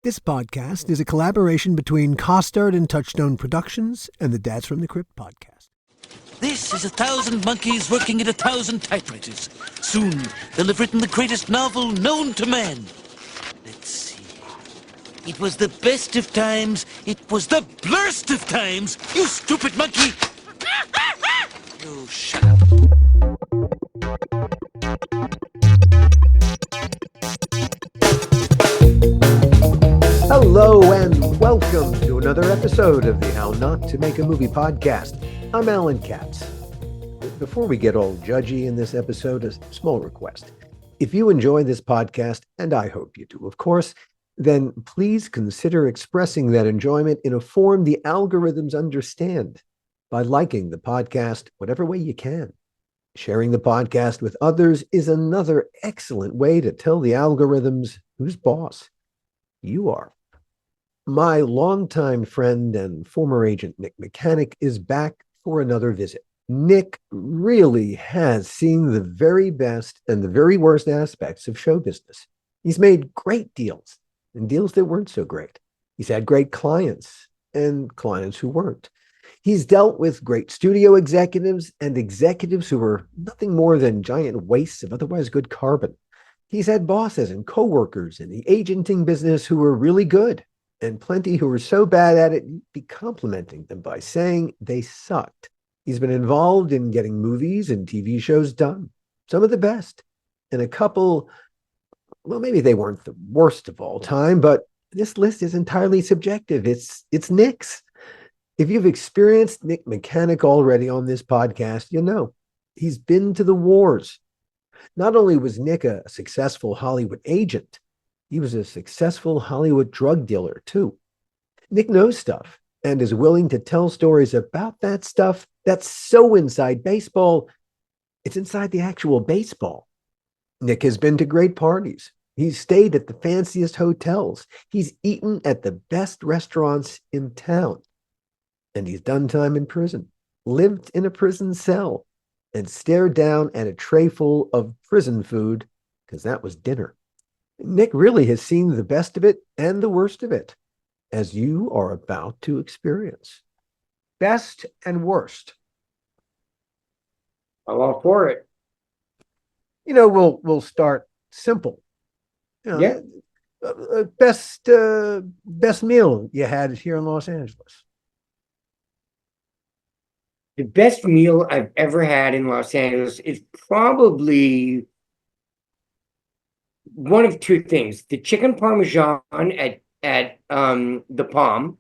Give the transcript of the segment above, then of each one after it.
This podcast is a collaboration between Costard and Touchstone Productions and the Dads from the Crypt podcast. This is 1,000 monkeys working at 1,000 typewriters. Soon, they'll have written the greatest novel known to man. Let's see. It was the best of times. It was the blurst of times. You stupid monkey. You shut up. Hello and welcome to another episode of the How Not to Make a Movie podcast. I'm Alan Katz. Before we get all judgy in this episode, a small request. If you enjoy this podcast, and I hope you do, of course, then please consider expressing that enjoyment in a form the algorithms understand by liking the podcast whatever way you can. Sharing the podcast with others is another excellent way to tell the algorithms who's boss. You are. My longtime friend and former agent, Nick Mechanic, is back for another visit. Nick really has seen the very best and the very worst aspects of show business. He's made great deals and deals that weren't so great. He's had great clients and clients who weren't. He's dealt with great studio executives and executives who were nothing more than giant wastes of otherwise good carbon. He's had bosses and coworkers in the agenting business who were really good, and plenty who were so bad at it, you'd be complimenting them by saying they sucked. He's been involved in getting movies and TV shows done, some of the best, and a couple, well, maybe they weren't the worst of all time, but this list is entirely subjective. It's Nick's. If you've experienced Nick Mechanic already on this podcast, you know he's been to the wars. Not only was Nick a successful Hollywood agent, he was a successful Hollywood drug dealer, too. Nick knows stuff and is willing to tell stories about that stuff that's so inside baseball, it's inside the actual baseball. Nick has been to great parties. He's stayed at the fanciest hotels. He's eaten at the best restaurants in town. And he's done time in prison, lived in a prison cell, and stared down at a tray full of prison food, because that was dinner. Nick really has seen the best of it and the worst of it, as you are about to experience. Best and worst. I'm all for it. You know, we'll start simple. You know, Yeah. Best meal you had here in Los Angeles. The best meal I've ever had in Los Angeles is probably one of two things. The chicken parmesan at the Palm,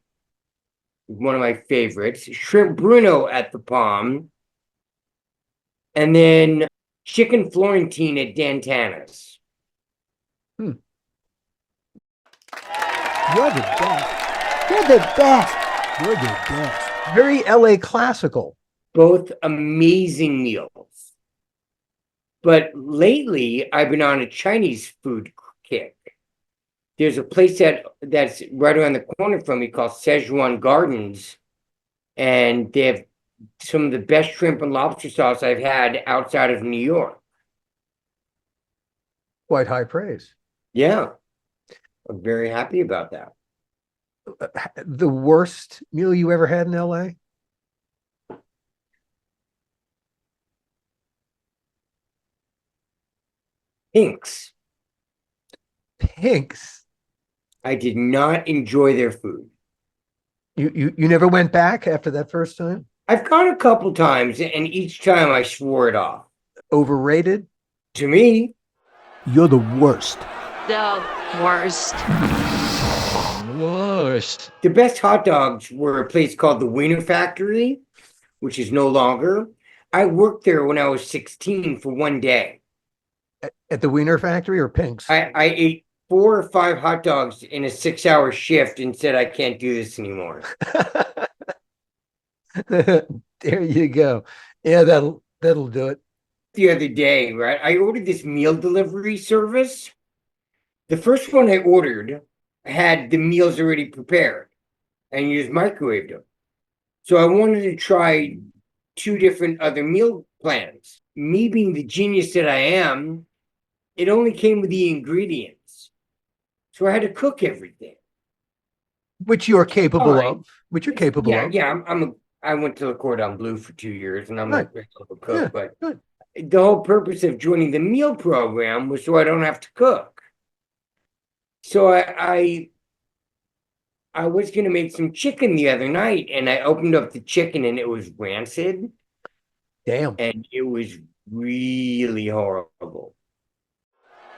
one of my favorites. Shrimp Bruno at the Palm. And then chicken Florentine at Dantana's. You're the best. You're the best. You're the best. Very LA classical. Both amazing meals. But lately, I've been on a Chinese food kick. There's a place that's right around the corner from me called Szechuan Gardens, and they have some of the best shrimp and lobster sauce I've had outside of New York. Quite high praise. Yeah, I'm very happy about that. The worst meal you ever had in LA? Pink's. Pink's. I did not enjoy their food. You never went back after that first time? I've gone a couple times, and each time I swore it off. Overrated? To me, You're the worst. The worst. Worst. the best hot dogs were a place called the Wiener Factory, which is no longer. I worked there when I was 16 for one day. At the Wiener Factory or Pink's? I ate 4 or 5 hot dogs in a 6-hour shift and said, I can't do this anymore. There you go. Yeah, that'll do it. The other day, right, I ordered this meal delivery service. The first one I ordered had the meals already prepared, and you just microwaved them. So I wanted to try 2 different other meal plans. Me being the genius that I am, it only came with the ingredients. So I had to cook everything. which you're capable fine. of, which you're capable Yeah, of. yeah. I went to the Cordon Bleu for 2 years, and I'm a Right. great little Yeah. cook. But Good. the whole purpose of joining the meal program was so I don't have to cook. So I was gonna make some chicken the other night, and I opened up the chicken, and it was rancid, Damn. and it was really horrible.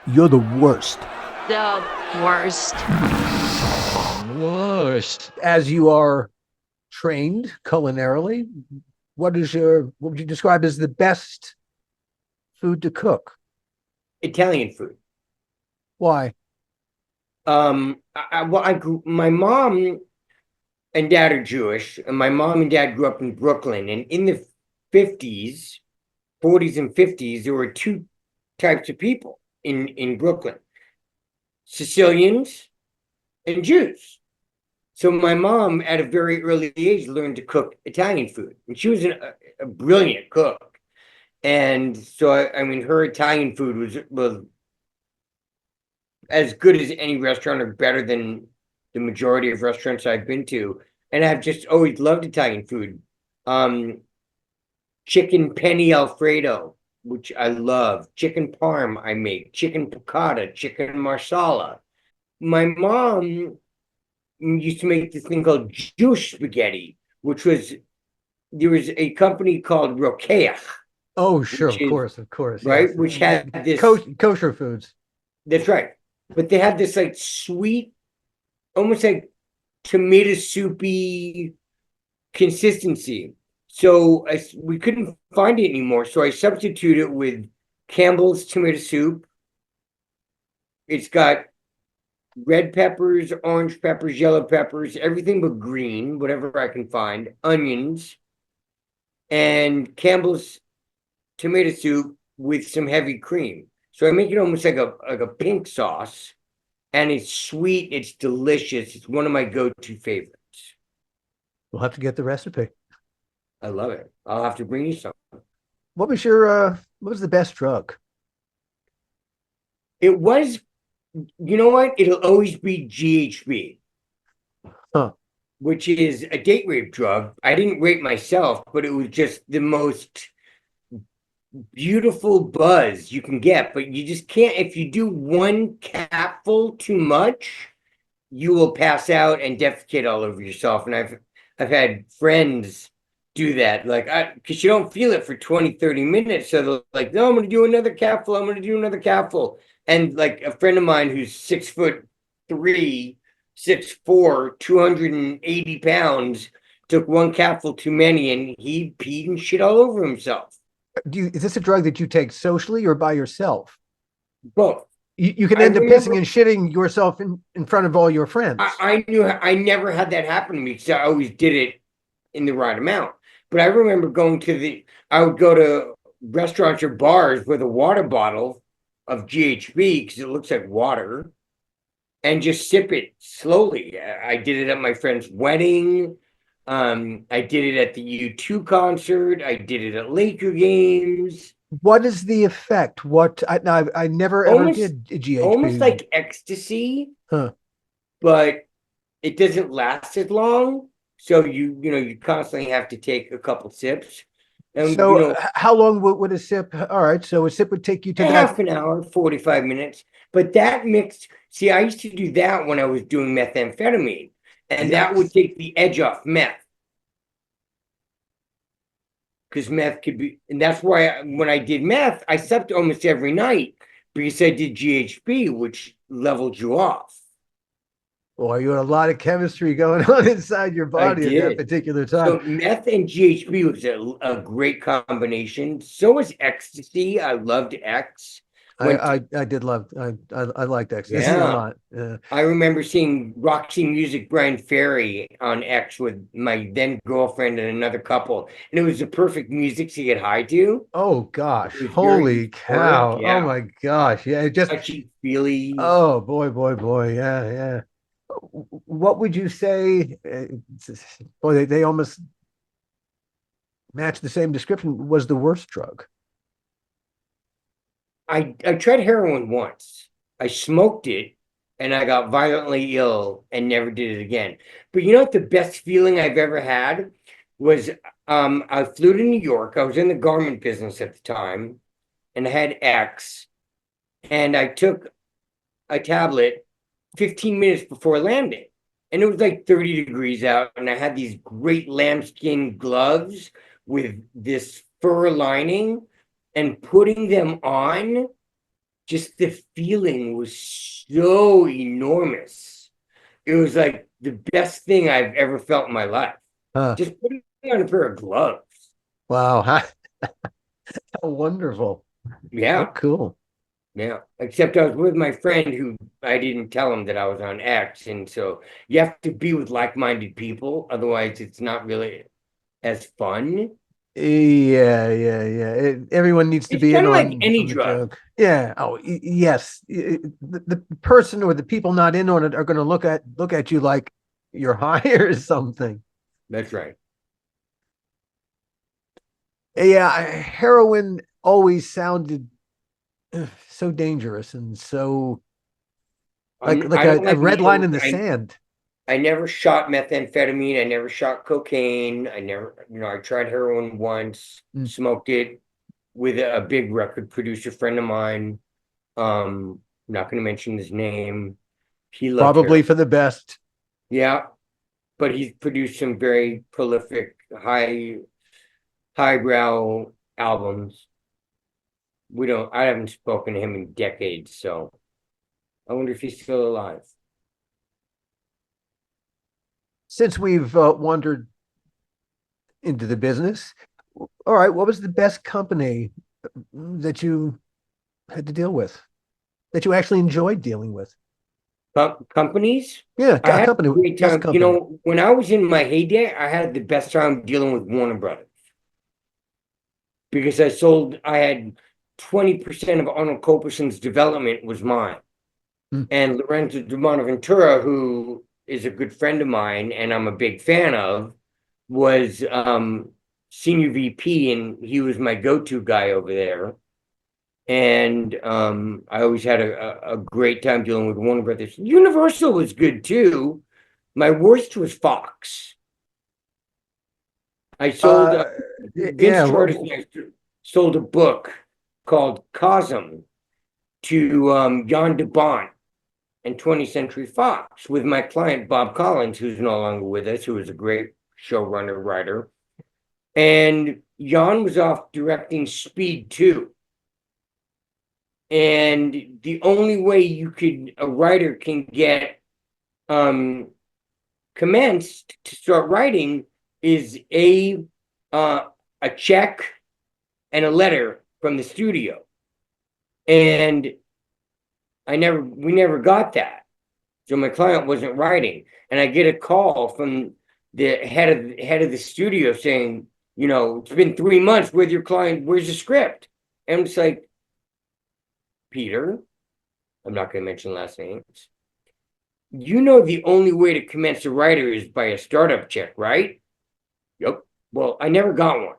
You're the worst. The worst. Worst. As you are trained culinarily, what would you describe as the best food to cook? Italian food. Why? My mom and dad are Jewish, and my mom and dad grew up in Brooklyn. And in the 50s, 40s, and 50s, there were two types of people in Brooklyn: Sicilians and Jews. So my mom, at a very early age, learned to cook Italian food, and she was a brilliant cook. And so, I mean, her Italian food was as good as any restaurant, or better than the majority of restaurants I've been to. And I've just always loved Italian food. Chicken penne Alfredo, which I love. Chicken parm I make. Chicken piccata, chicken marsala. My mom used to make this thing called Jewish spaghetti, there was a company called Rokeach, Oh, sure, which of is course, of course. right, Yes. which had this. Kosher foods. That's right, but they had this like sweet, almost like tomato soupy consistency. So we couldn't find it anymore. So I substituted it with Campbell's tomato soup. It's got red peppers, orange peppers, yellow peppers, everything but green, whatever I can find, onions, and Campbell's tomato soup with some heavy cream. So I make it almost like a pink sauce, and it's sweet, it's delicious. It's one of my go-to favorites. We'll have to get the recipe. I love it. I'll have to bring you some. What was the best drug? It was, you know what? It'll always be GHB, Huh. which is a date rape drug. I didn't rape myself, but it was just the most beautiful buzz you can get. But you just can't, if you do one capful too much, you will pass out and defecate all over yourself. And I've had friends do that, like, because you don't feel it for 20-30 minutes. So they're like, no, I'm going to do another capful. I'm going to do another capful. And like a friend of mine who's 6'3", 6'4", 280 pounds, took one capful too many, and he peed and shit all over himself. Is this a drug that you take socially or by yourself? Both. You can end up pissing and shitting yourself in front of all your friends. I knew I never had that happen to me because I always did it in the right amount. But I remember I would go to restaurants or bars with a water bottle of GHB because it looks like water, and just sip it slowly. I did it at my friend's wedding. I did it at the U2 concert. I did it at Laker games. What is the effect? I never ever did GHB. Almost like ecstasy, but it doesn't last as long. So you constantly have to take a couple sips. And so how long would a sip? All right, so a sip would take you to half an hour, 45 minutes. But that mixed, see, I used to do that when I was doing methamphetamine, and that would take the edge off meth. Because meth could be, and that's why when I did meth, I slept almost every night because I did GHB, which leveled you off. Boy, you had a lot of chemistry going on inside your body at that particular time. So meth and GHB was a great combination. So was ecstasy. I loved X. I liked ecstasy a lot. Yeah. I remember seeing Roxy Music Brian Ferry on X with my then girlfriend and another couple, and it was the perfect music to get high to. Oh gosh, holy cow! Yeah. Oh my gosh, yeah, just touchy feely. Oh boy, yeah. What would you say? Boy, they almost match the same description. Was the worst drug? I tried heroin once. I smoked it, and I got violently ill and never did it again. But you know what the best feeling I've ever had was I flew to New York. I was in the garment business at the time and I had X, and I took a tablet 15 minutes before landing. And it was like 30 degrees out, and I had these great lambskin gloves with this fur lining, and putting them on, just the feeling was so enormous. It was like the best thing I've ever felt in my life. Huh. Just putting on a pair of gloves. Wow. How wonderful. How Yeah, cool. yeah. Except I was with my friend who I didn't tell him that I was on X. And so you have to be with like-minded people. Otherwise, it's not really as fun. Yeah, yeah, yeah. Everyone needs to It's be in kind of like any on the drug. joke. Yeah. Oh, yes. The person or the people not in on it are going to look at you like you're high or something. That's right. Yeah, heroin always sounded so dangerous and so like I don't a like red line needles. in the sand. I never shot methamphetamine. I never shot cocaine. I tried heroin once, Mm. smoked it with a big record producer friend of mine. I'm not going to mention his name. He loved Probably heroin. for the best. Yeah, but he's produced some very prolific, highbrow albums. I haven't spoken to him in decades, so I wonder if he's still alive. Since we've wandered into the business, all right, what was the best company that you had to deal with, that you actually enjoyed dealing with? Companies, Yeah, I had company, a great best time. company. When I was in my heyday, I had the best time dealing with Warner Brothers because I had 20% of Arnold Coperson's development was mine. Hmm. And Lorenzo de Bonaventura, who is a good friend of mine and I'm a big fan of, was senior VP, and he was my go-to guy over there. And I always had a great time dealing with Warner Brothers. Universal was good too. My worst was Fox. I sold Uh, Vince yeah, Chartis and I sold a book called Cosm to Jan de Bont and 20th Century Fox with my client Bob Collins, who's no longer with us, who was a great showrunner writer. And Jan was off directing Speed 2. And the only way a writer can get commenced to start writing is a check and a letter from the studio. And we never got that. So my client wasn't writing. And I get a call from the head of the studio saying, it's been 3 months with your client, where's the script? And it's like, Peter, I'm not going to mention last names. The only way to commence a writer is by a startup check, right? Yep. Well, I never got one.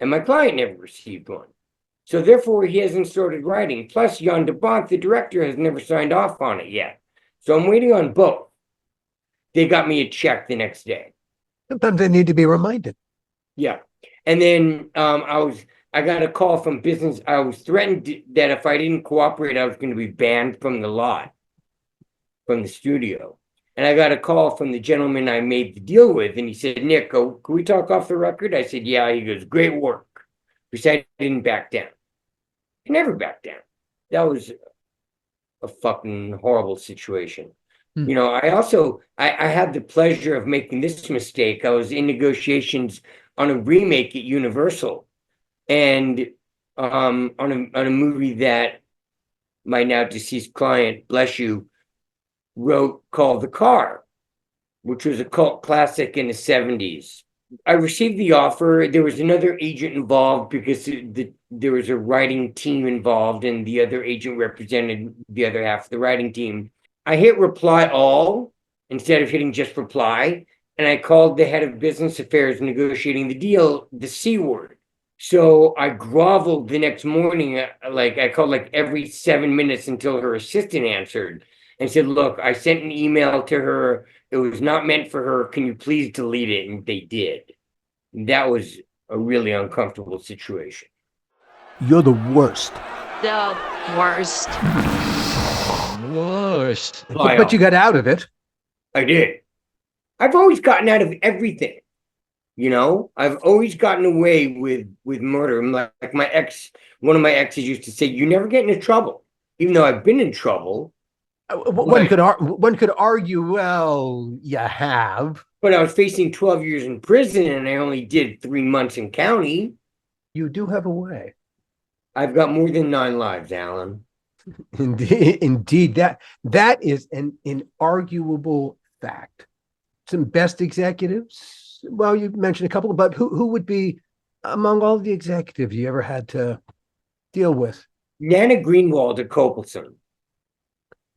And my client never received one. So therefore, he hasn't started writing. Plus, Jan de Bont, the director, has never signed off on it yet. So I'm waiting on both. They got me a check the next day. sometimes they need to be reminded. Yeah. And then I got a call from business. I was threatened that if I didn't cooperate, I was going to be banned from the lot, from the studio. And I got a call from the gentleman I made the deal with, and he said, Nick, can we talk off the record? I said, yeah. He goes, great work. Because I didn't back down. I never backed down. That was a fucking horrible situation. Hmm. I had the pleasure of making this mistake. I was in negotiations on a remake at Universal, and on a movie that my now deceased client, bless you, wrote called The Car, which was a cult classic in the 70s. I received the offer. There was another agent involved because there was a writing team involved, and the other agent represented the other half of the writing team. I hit reply all instead of hitting just reply, and I called the head of business affairs negotiating the deal the C word. So I groveled the next morning, like I called like every 7 minutes until her assistant answered. and said, look, I sent an email to her. It was not meant for her. Can you please delete it? And they did. That was a really uncomfortable situation. You're the worst. The worst. Worst. But you got out of it. I did. I've always gotten out of everything. You know, I've always gotten away with murder. Like my ex, one of my exes used to say, you never get into trouble, even though I've been in trouble. One could argue, well, you have. But I was facing 12 years in prison and I only did 3 months in county. You do have a way. I've got more than 9 lives, Alan. Indeed, that is an inarguable fact. Some best executives. Well, you mentioned a couple, but who would be among all the executives you ever had to deal with? Nana Greenwald at Copelson.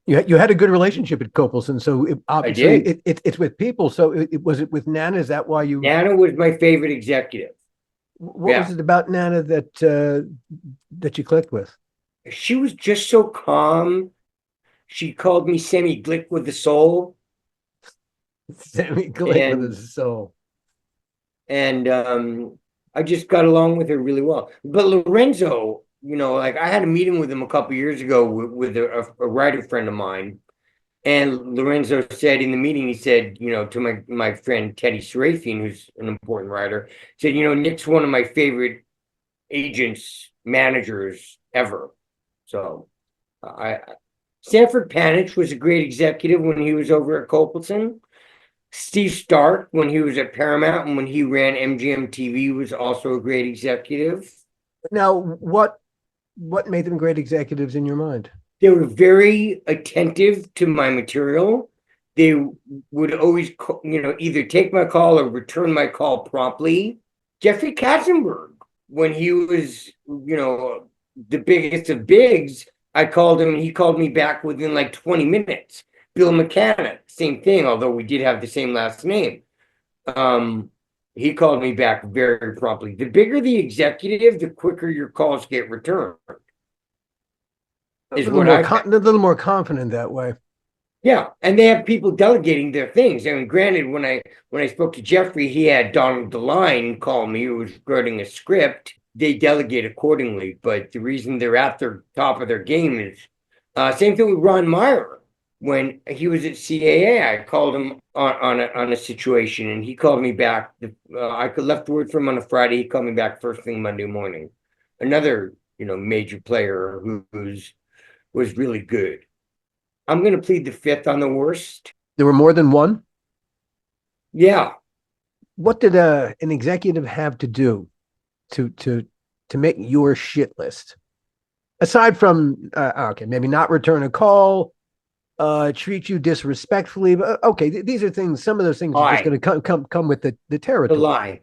You had a good relationship at Copelson, so obviously it's with people. So was it with Nana? Is that why you? Nana was my favorite executive. What was it about Nana that you clicked with? She was just so calm. She called me Sammy Glick with the soul. Sammy Glick with the soul. And I just got along with her really well. But Lorenzo, you know, like I had a meeting with him a couple years ago with a writer friend of mine. And Lorenzo said in the meeting, he said, you know, to my friend Teddy Serafian, who's an important writer, said, you know, Nick's one of my favorite agents, managers ever. So Sanford Panitch was a great executive when he was over at Copelson. Steve Stark, when he was at Paramount and when he ran MGM TV, was also a great executive. Now, what made them great executives in your mind? They were very attentive to my material. They would always, you know, either take my call or return my call promptly. Jeffrey Katzenberg, when he was, you know, the biggest of bigs, I called him and he called me back within like 20 minutes. Bill McCann, same thing, although we did have the same last name. He called me back very promptly. The bigger the executive, the quicker your calls get returned. A little more confident that way. Yeah, and they have people delegating their things. I mean, granted, when I spoke to Jeffrey, he had Donald DeLine call me, who was writing a script. They delegate accordingly, but the reason they're at the top of their game is same thing with Ron Meyer. When he was at CAA, I called him on a situation, and he called me back. I left word for him on a Friday. He called me back first thing Monday morning. Another, you know, major player was really good. I'm going to plead the fifth on the worst. There were more than one? Yeah. What did an executive have to do to make your shit list? Aside from, okay, maybe not return a call, treat you disrespectfully, but okay, these are things, some of those things are just going to come with the territory. The lie.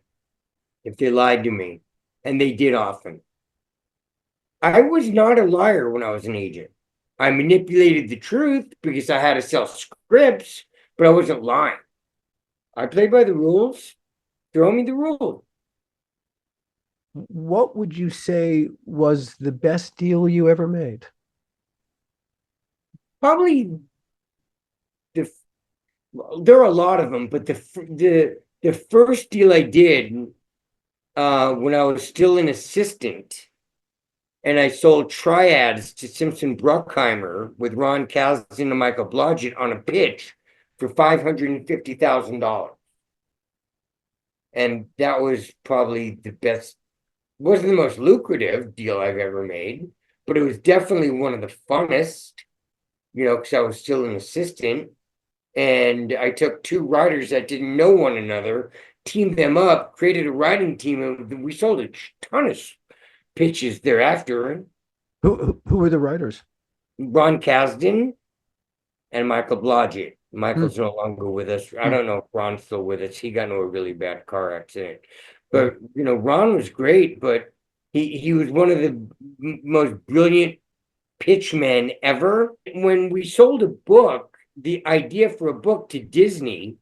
If they lied to me, and they did often. I was not a liar when I was an agent. I manipulated the truth because I had to sell scripts, but I wasn't lying. I played by the rules. Throw me the rule. What would you say was the best deal you ever made? Probably there are a lot of them, but the first deal I did when I was still an assistant, and I sold triads to Simpson Bruckheimer with Ron Kasdan and Michael Blodgett on a pitch for $550,000. And that was probably the best. It wasn't the most lucrative deal I've ever made, but it was definitely one of the funnest, you know, because I was still an assistant. And I took 2 writers that didn't know one another, teamed them up, created a writing team, and we sold a ton of pitches thereafter. Who were the writers? Ron Kasdan and Michael Blodgett. Michael's no longer with us. I don't know if Ron's still with us. He got into a really bad car accident. But, you know, Ron was great, but he was one of the most brilliant pitchmen ever. When we sold a book, the idea for a book to Disney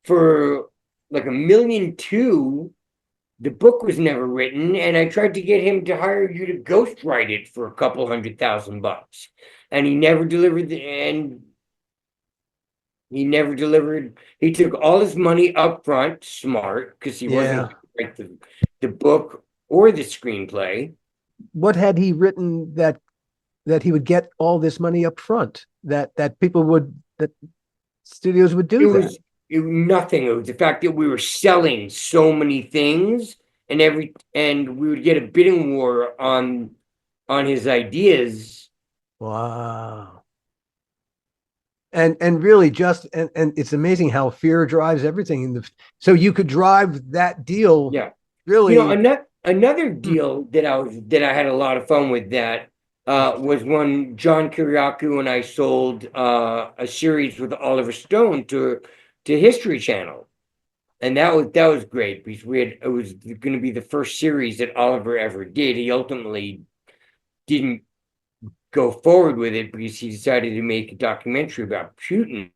for like $1.2 million, the book was never written, and I tried to get him to hire you to ghostwrite it for $200,000. and he never delivered he took all his money up front, smart, because he wasn't Yeah. going to write the book or the screenplay. What had he written that he would get all this money up front? That people would that studios would It do that. was nothing. It was the fact that we were selling so many things, and we would get a bidding war on his ideas. Wow. And really just and it's amazing how fear drives everything in the so you could drive that deal Yeah. really. Another deal that I had a lot of fun with that was when John Kiriakou and I sold a series with Oliver Stone to History Channel. And that was great because it was going to be the first series that Oliver ever did. He ultimately didn't go forward with it because he decided to make a documentary about Putin.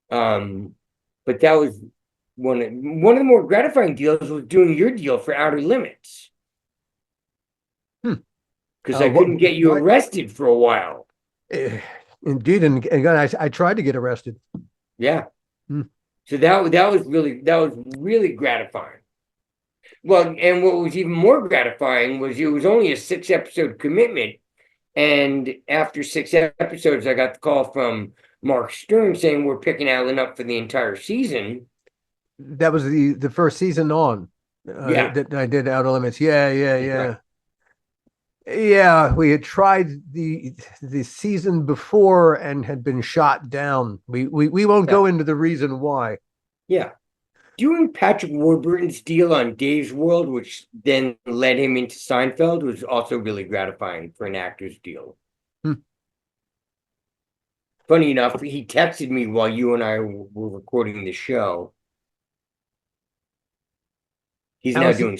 But that was one of the more gratifying deals was doing your deal for Outer Limits. Because I couldn't get you arrested for a while. Indeed, and again, I tried to get arrested. Yeah. Hmm. So that was really gratifying. Well, and what was even more gratifying was it was only a 6-episode commitment. And after 6 episodes, I got the call from Mark Stern saying we're picking Alan up for the entire season. That was the first season on Yeah. that I did Outer Limits. Yeah, yeah, Yeah. yeah. Yeah, we had tried the season before and had been shot down. We won't go into the reason why. Yeah. Doing Patrick Warburton's deal on Dave's World, which then led him into Seinfeld, was also really gratifying for an actor's deal. Hmm. Funny enough, he texted me while you and I were recording the show. He's now doing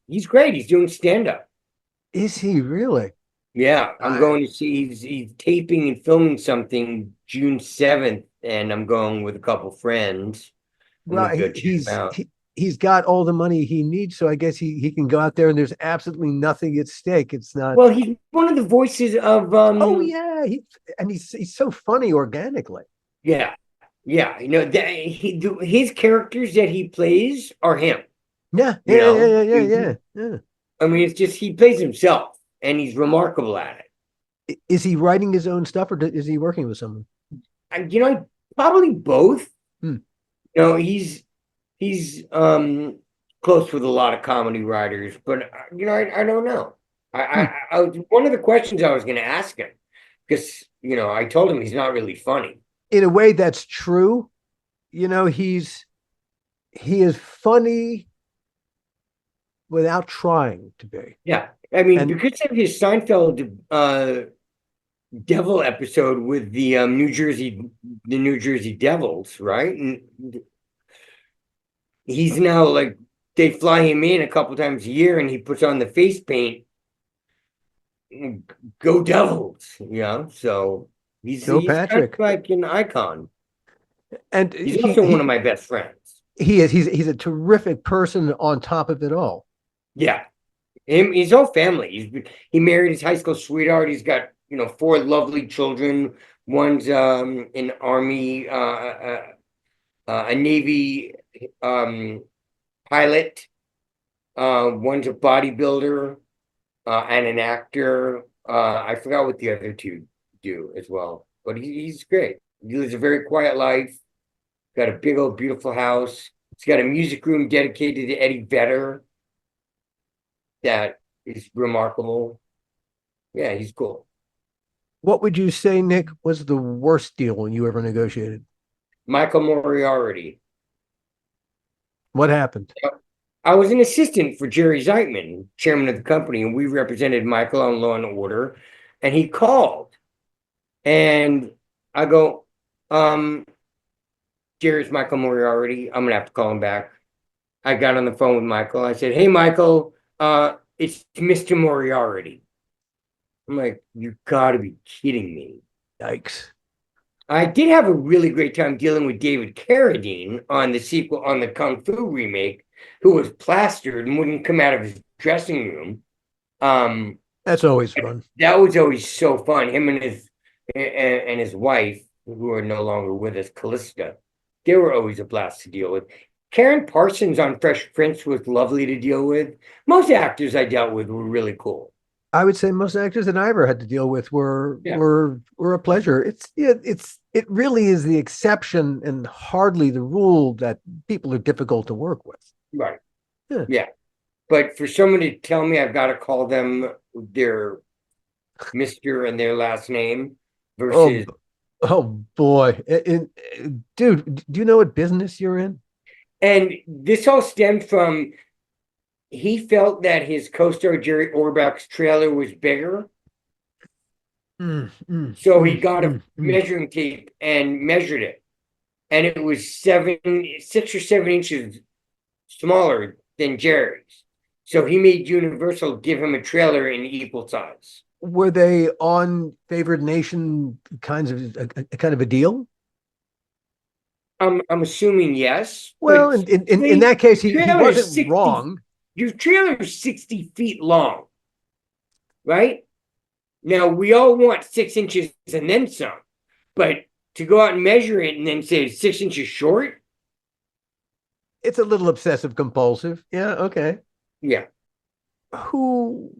he's great. He's doing stand-up. Is he really? Yeah, I'm going to see he's taping and filming something June 7th, and I'm going with a couple friends. Well, he's got all the money he needs, so I guess he can go out there and there's absolutely nothing at stake. It's not. Well, he's one of the voices of Oh yeah, he's so funny organically. Yeah, yeah. His characters that he plays are him. Yeah, yeah. I mean, it's just he plays himself, and he's remarkable at it. Is he writing his own stuff, or is he working with someone? Probably both. Hmm. He's close with a lot of comedy writers, but I don't know. One of the questions I was going to ask him, because I told him he's not really funny. In a way, that's true. He is funny without trying to be. Yeah, I mean, because of his Seinfeld Devil episode with the New Jersey Devils, right? And he's now like they fly him in a couple times a year, and he puts on the face paint. Go Devils! So he's Patrick, kind of like an icon, and he's also one of my best friends. He is. He's a terrific person on top of it all. Yeah, his whole family. He married his high school sweetheart. He's got 4 lovely children. One's an Army, a Navy pilot. One's a bodybuilder and an actor. I forgot what the other 2 do as well, but he's great. He lives a very quiet life. Got a big old beautiful house. He's got a music room dedicated to Eddie Vedder. That is remarkable. Yeah, he's cool. What would you say, Nick, was the worst deal you ever negotiated? Michael Moriarty. What happened? I was an assistant for Jerry Zeitman, chairman of the company, and we represented Michael on Law and Order. And he called, and I go, Jerry's Michael Moriarty. I'm gonna have to call him back. I got on the phone with Michael. I said, "Hey, Michael, it's Mr. Moriarty." I'm like, "You gotta be kidding me." Yikes. I did have a really great time dealing with David Carradine on the sequel, on the Kung Fu remake, who was plastered and wouldn't come out of his dressing room. And That's always fun. That was always so fun. Him and his wife, who are no longer with us, Callista, they were always a blast to deal with. Karen Parsons on Fresh Prince was lovely to deal with. Most actors I dealt with were really cool. I would say most actors that I ever had to deal with were Yeah. were a pleasure. It really is the exception and hardly the rule that people are difficult to work with. Right. Yeah. Yeah. But for someone to tell me I've got to call them their Mr. and their last name Oh, versus, oh boy. Dude, do you know what business you're in? and this all stemmed from he felt that his co-star Jerry Orbach's trailer was bigger. So he got a measuring tape and measured it. And it was 6 or 7 inches smaller than Jerry's. So he made Universal give him a trailer in equal size. Were they on favored nation kinds of a kind of a deal? I'm assuming yes. Well, But in that case, he trailer is wasn't 60 wrong. Your trailer is 60 feet long, right? Now we all want 6 inches and then some, but to go out and measure it and then say 6 inches short, It's a little obsessive compulsive. Yeah, okay. yeah. Who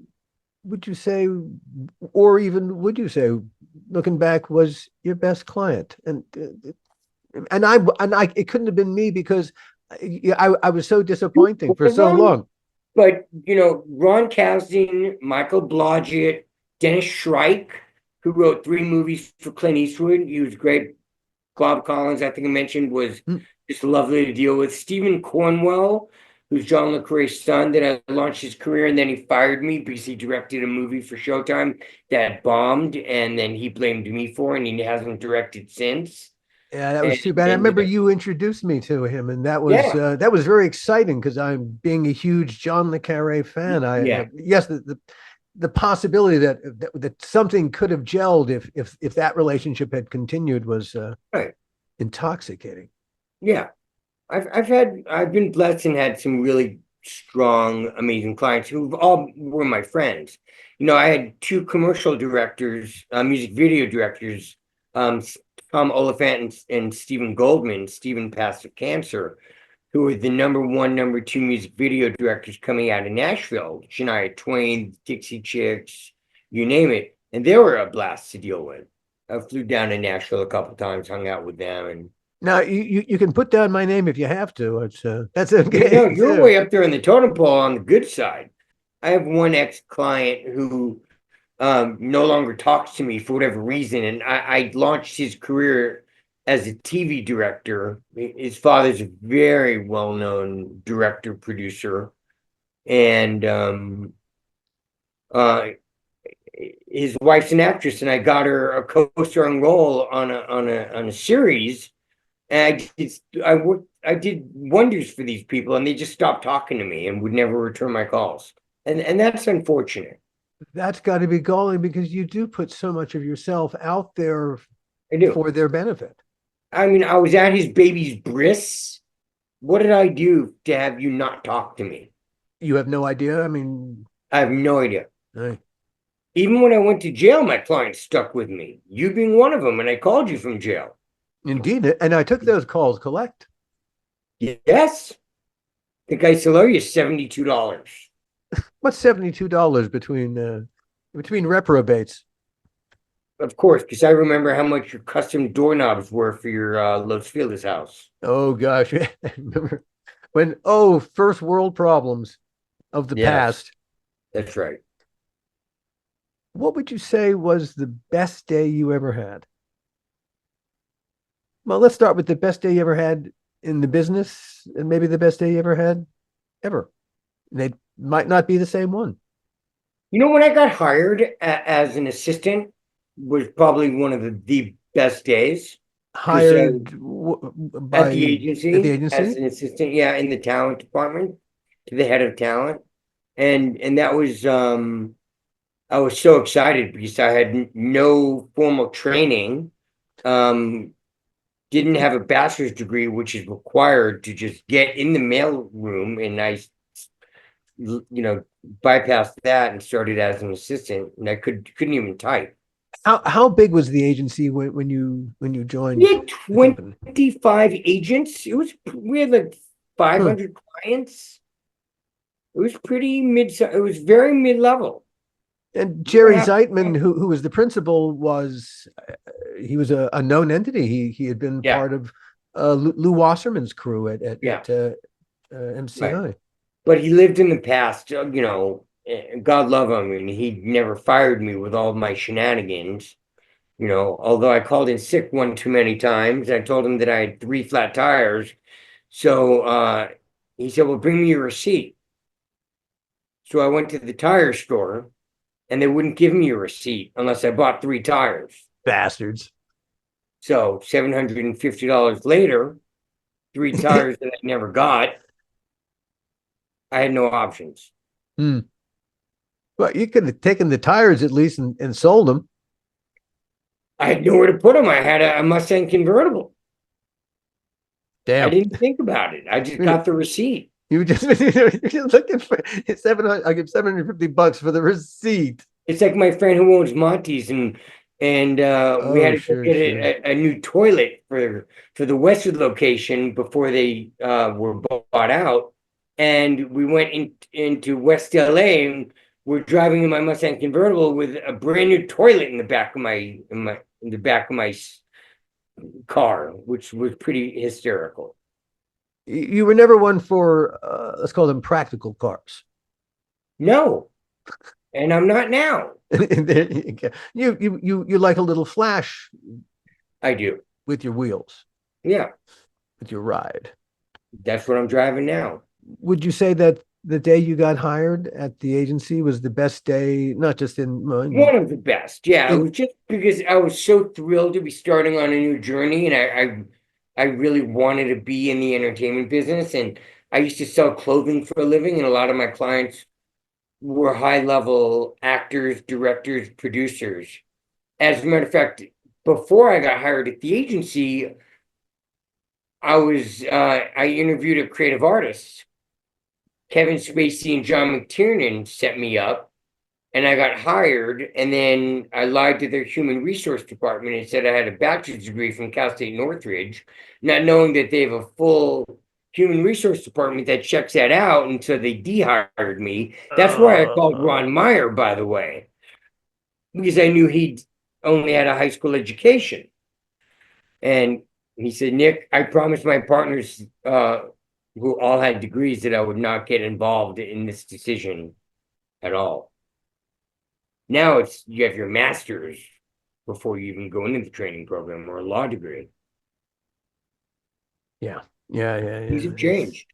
would you say, or even would you say, looking back, was your best client? And it couldn't have been me because I was so disappointing for so long. But Ron Kasdan, Michael Blodgett, Dennis Shrike, who wrote 3 movies for Clint Eastwood. He was great. Bob Collins, I think I mentioned, was just lovely to deal with. Stephen Cornwell, who's John le Carre's son, that I launched his career, and then he fired me because he directed a movie for Showtime that bombed, and then he blamed me for it, and he hasn't directed since. Yeah, that was too bad. I remember you introduced me to him, and that was very exciting because I'm being a huge John le Carre fan. Yes, the possibility that something could have gelled if that relationship had continued was right. Intoxicating. Yeah, I've been blessed and had some really strong, amazing clients who all were my friends. I had 2 commercial directors, music video directors, Tom Oliphant and Stephen Goldman. Stephen passed of cancer, who were the number 1, number 2 music video directors coming out of Nashville. Shania Twain, Dixie Chicks, you name it. And they were a blast to deal with. I flew down to Nashville a couple times, hung out with them. And now you can put down my name if you have to. That's okay. You're way up there in the totem pole on the good side. I have one ex-client who no longer talks to me for whatever reason. And I launched his career as a TV director. His father's a very well-known director, producer, and his wife's an actress, and I got her a co-starring role on a series. And I did wonders for these people, and they just stopped talking to me and would never return my calls. And that's unfortunate. That's got to be galling because you do put so much of yourself out there for their benefit. I mean, I was at his baby's bris. What did I do to have you not talk to me? You have no idea? I mean, I have no idea. Right. Even when I went to jail, my clients stuck with me. You being one of them, and I called you from jail. Indeed. And I took those calls collect. Yes. The guy still owe you $72. What's $72 between reprobates? Of course, because I remember how much your custom doorknobs were for your Los Feliz house. Oh gosh, I remember when first world problems of the past. That's right. What would you say was the best day you ever had? Well, let's start with the best day you ever had in the business, and maybe the best day you ever had ever. They might not be the same one. When I got hired as an assistant was probably one of the best days. Hired at the agency as an assistant, in the talent department, to the head of talent, and that was I was so excited because I had no formal training, didn't have a bachelor's degree, which is required to just get in the mail room, and I bypassed that and started as an assistant, and I couldn't even type. How big was the agency when you joined We had the company? 25 agents. We had like Huh. 500 clients. It was pretty mid. It was very mid-level. And We were Jerry happy. Zeitman, who was the principal, was he was a known entity. He had been Yeah, part of Lou Wasserman's crew yeah, at right. MCI. But he lived in the past. God love him, and he never fired me with all my shenanigans. Although I called in sick one too many times, I told him that I had 3 flat tires. So he said, "Well, bring me your receipt." So I went to the tire store, and they wouldn't give me a receipt unless I bought 3 tires. Bastards. So $750 later, 3 tires that I never got, I had no options. Hmm. Well, you could have taken the tires at least and sold them. I had nowhere to put them. I had a Mustang convertible. I Damn. didn't think about it. I just got the receipt. You just you're just looking for 700. I give $750 for the receipt. It's like my friend who owns Monty's, and we had Oh, to go sure, get sure. a new toilet for the Westwood location before they were bought out. And we went into West LA, and we're driving in my Mustang convertible with a brand new toilet in the back of my car, which was pretty hysterical. You were never one for let's call them practical cars. No, and I'm not now. You like a little flash I do. with your wheels, Yeah, with your ride. that's what I'm driving now. Would you say that the day you got hired at the agency was the best day, not just One of the best. Yeah, it in was just because I was so thrilled to be starting on a new journey, and I really wanted to be in the entertainment business. And I used to sell clothing for a living, and a lot of my clients were high level actors, directors, producers. As a matter of fact, before I got hired at the agency, I interviewed a creative artist. Kevin Spacey and John McTiernan set me up, and I got hired, and then I lied to their human resource department and said I had a bachelor's degree from Cal State Northridge, not knowing that they have a full human resource department that checks that out, and so they dehired me. That's why I called uh, Ron Meyer, by the way, because I knew he'd only had a high school education. And he said, "Nick, I promised my partners who all had degrees that I would not get involved in this decision at all." Now it's you have your master's before you even go into the training program or a law degree. yeah, yeah. Things have changed.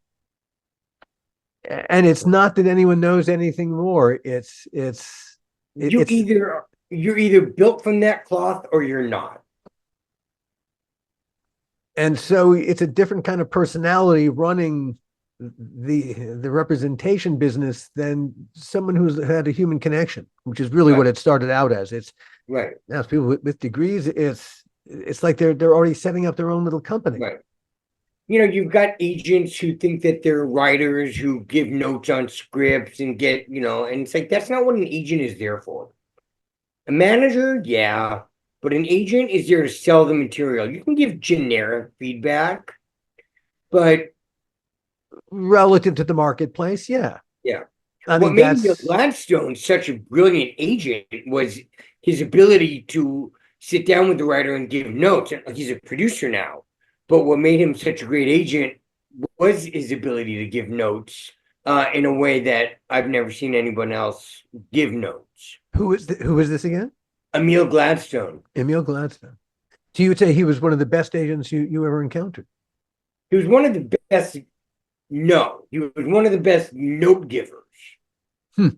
And it's not that anyone knows anything more. You It's you're either built from that cloth or you're not. and so it's a different kind of personality running the representation business than someone who's had a human connection, which is really what Right, it started out as. It's right, now people with degrees. It's like they're already setting up their own little company. right. You've got agents who think that they're writers who give notes on scripts and and it's like that's not what an agent is there for. A manager, yeah, but an agent is there to sell the material. You can give generic feedback, but Relative to the marketplace, yeah. yeah. I What think made Neil that's Gladstone such a brilliant agent was his ability to sit down with the writer and give notes. He's a producer now, but what made him such a great agent was his ability to give notes in a way that I've never seen anyone else give notes. who is this again? Emil Gladstone. Emil Gladstone. So you would say he was one of the best agents you ever encountered? He was one of the best. No, he was one of the best note givers. Hmm.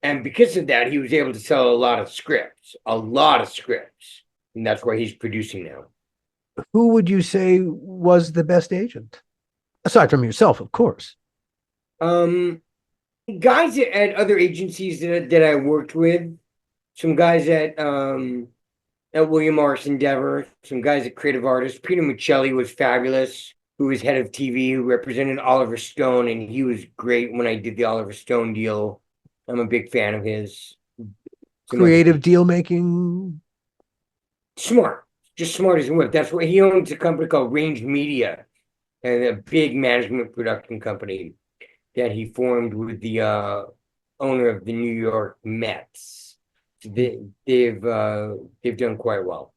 And because of that, he was able to sell a lot of scripts. And that's why he's producing now. Who would you say was the best agent? Aside from yourself, of course. Um, Guys at other agencies that I worked with, some guys at William Morris Endeavor, some guys at Creative Artists. Peter Michelli was fabulous. who was head of TV, who represented Oliver Stone, and he was great when I did the Oliver Stone deal. I'm a big fan of his. Creative deal making. Smart, just smart as a whip. That's what he owns a company called Range Media, and a big management production company that he formed with the owner of the New York Mets. They've done quite well.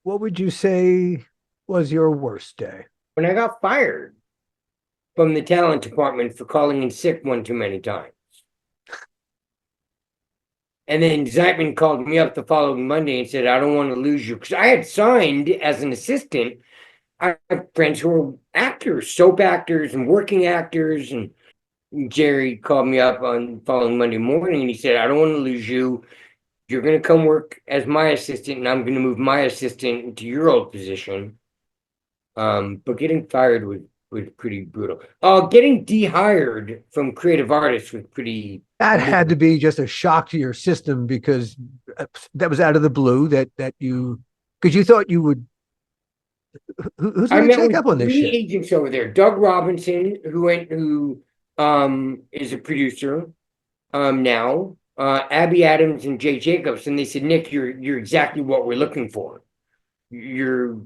What would you say was your worst day? When I got fired from the talent department for calling in sick one too many times. And then Zeitman called me up the following Monday and said, I don't want to lose you. Because I had signed as an assistant. I have friends who are actors, soap actors and working actors. And Jerry called me up on following Monday morning and he said, I don't want to lose you. You're going to come work as my assistant and I'm going to move my assistant into your old position. But getting fired was pretty brutal. Getting dehired from creative artists was pretty. That had to be just a shock to your system because that was out of the blue because you thought you would. Who's going to take up on this shit? Agents over there. Doug Robinson, who is a producer now. Abby Adams and Jay Jacobs, and they said, Nick, you're exactly what we're looking for. You're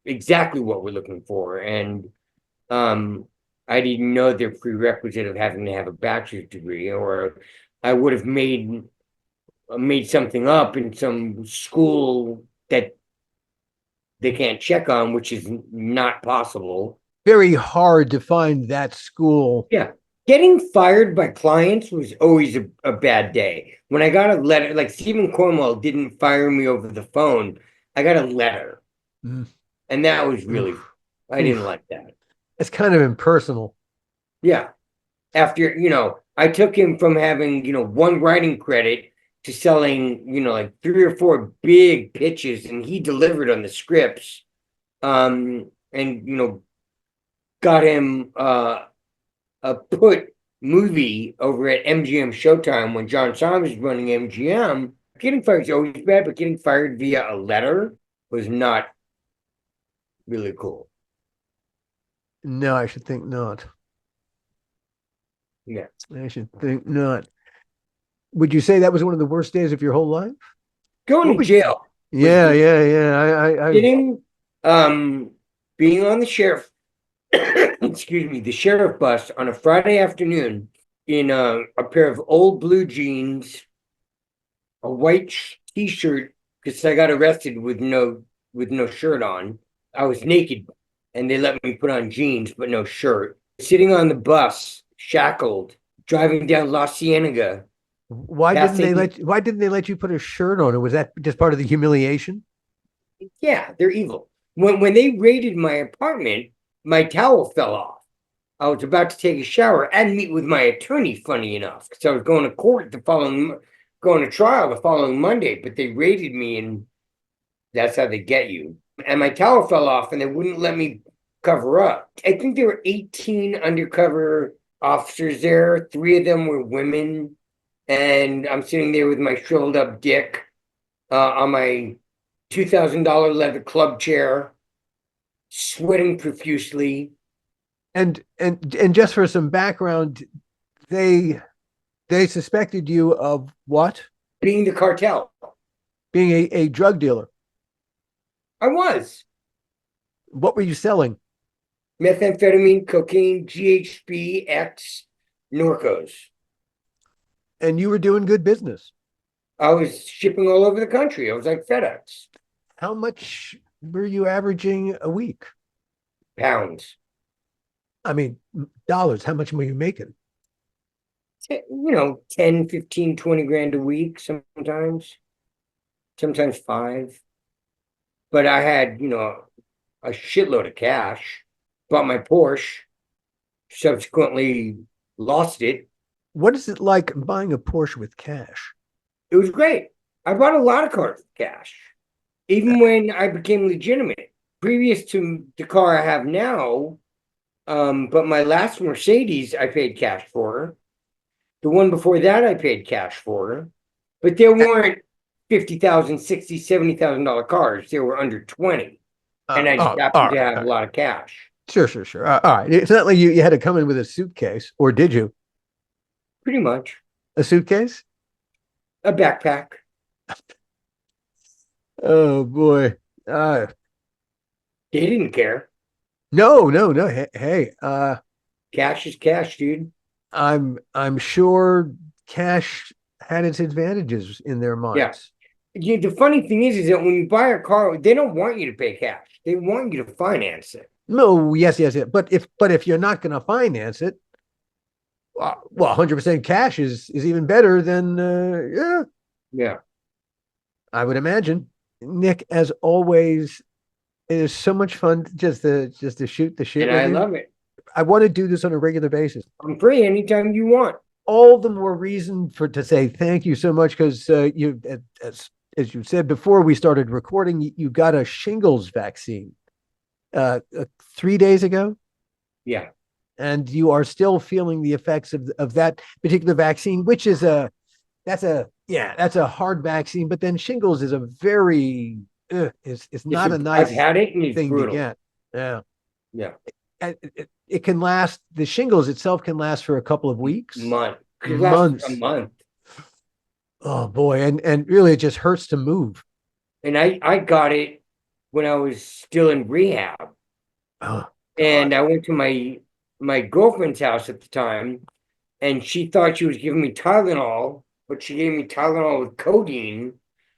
exactly what we're looking for, and I didn't know their prerequisite of having to have a bachelor's degree, or I would have made something up in some school that they can't check on, which is not possible. Very hard to find that school. Yeah. Getting fired by clients was always a bad day. When I got a letter, like Stephen Cornwell didn't fire me over the phone. I got a letter. And that was really, I didn't like that. It's kind of impersonal. Yeah. After, I took him from having, one writing credit to selling, like 3 or 4 big pitches, and he delivered on the scripts. And, got him a put movie over at MGM Showtime when John Simon was running MGM. Getting fired is always bad, but getting fired via a letter was not really cool. No, I should think not. Yeah. I should think not. Would you say that was one of the worst days of your whole life? Going to jail. Yeah. I being on the sheriff, excuse me, the sheriff bus on a Friday afternoon in a pair of old blue jeans, a white t-shirt, because I got arrested with no shirt on. I was naked, and they let me put on jeans but no shirt. Sitting on the bus, shackled, driving down La Cienega. Why didn't they let you put a shirt on? Or was that just part of the humiliation? Yeah, they're evil. When they raided my apartment, my towel fell off. I was about to take a shower and meet with my attorney, funny enough, because I was going to court going to trial the following Monday, but they raided me, and that's how they get you. And my towel fell off, and they wouldn't let me cover up. I think there were 18 undercover officers there. 3 of them were women, and I'm sitting there with my shriveled up dick on my $2,000 leather club chair, sweating profusely. And just for some background, they suspected you of what? Being the cartel. Being a drug dealer. I was. What were you selling? Methamphetamine, cocaine, GHB, X, Norcos. And you were doing good business. I was shipping all over the country. I was like FedEx. How much were you averaging a week? Pounds. I mean, dollars. How much were you making? 10, 15, 20 grand a week sometimes 5. But I had, a shitload of cash, bought my Porsche, subsequently lost it. What is it like buying a Porsche with cash? It was great. I bought a lot of cars with cash, even when I became legitimate. Previous to the car I have now, but my last Mercedes I paid cash for. The one before that I paid cash for. But there weren't $50,000, $60,000, $70,000 cars. They were under 20. And I just happened to have a lot of cash. Sure. All right. It's not like you had to come in with a suitcase, or did you? Pretty much. A suitcase? A backpack. Oh boy. They didn't care. No. Hey, Cash is cash, dude. I'm sure cash had its advantages in their minds. Yeah, the funny thing is that when you buy a car, they don't want you to pay cash. They want you to finance it. No, yes. But if you're not going to finance it, well, 100% cash is even better than Yeah. I would imagine. Nick, as always, it is so much fun just to shoot the shit. And I love it. I want to do this on a regular basis. I'm free anytime you want. All the more reason to say thank you so much, because you, as you said before we started recording, you got a shingles vaccine 3 days ago. Yeah. And you are still feeling the effects of that particular vaccine, which is that's a hard vaccine. But then shingles is a very it's not a nice I've had it and it's thing brutal. to get. Yeah. It can last. The shingles itself can last for a couple of weeks, Months. months. A month. Oh boy, and really, it just hurts to move. And I got it when I was still in rehab. Oh, and I went to my girlfriend's house at the time, and she thought she was giving me Tylenol, but she gave me Tylenol with codeine,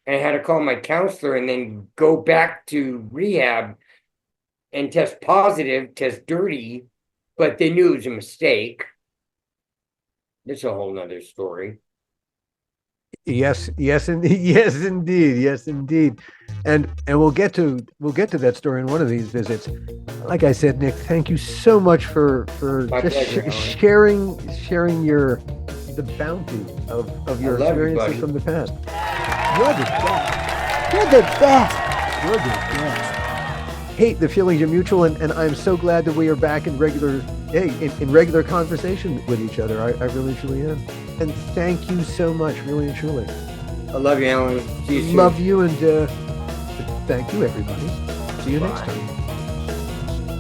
and I had to call my counselor and then go back to rehab and test positive, test dirty, but they knew it was a mistake. It's a whole nother story. Yes, indeed. And we'll get to that story in one of these visits. Like I said, Nick, thank you so much for just sharing the bounty of your experiences from the past. You're the best. Hey, the feelings are mutual, and I'm so glad that we are back in regular conversation with each other. I really truly am. And thank you so much, really and truly. I love you, Alan. See you soon. Love you, and thank you, everybody. See you next time.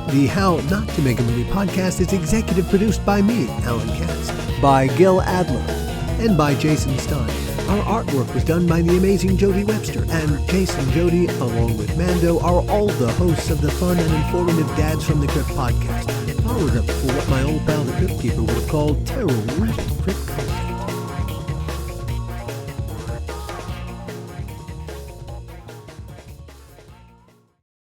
The How Not to Make a Movie podcast is executive produced by me, Alan Katz, by Gil Adler, and by Jason Stein. Our artwork was done by the amazing Jody Webster, and Jason and Jody, along with Mando, are all the hosts of the fun and informative Dads from the Crypt podcast, powered up for what my old pal the Crypt Keeper would have called terror-crypt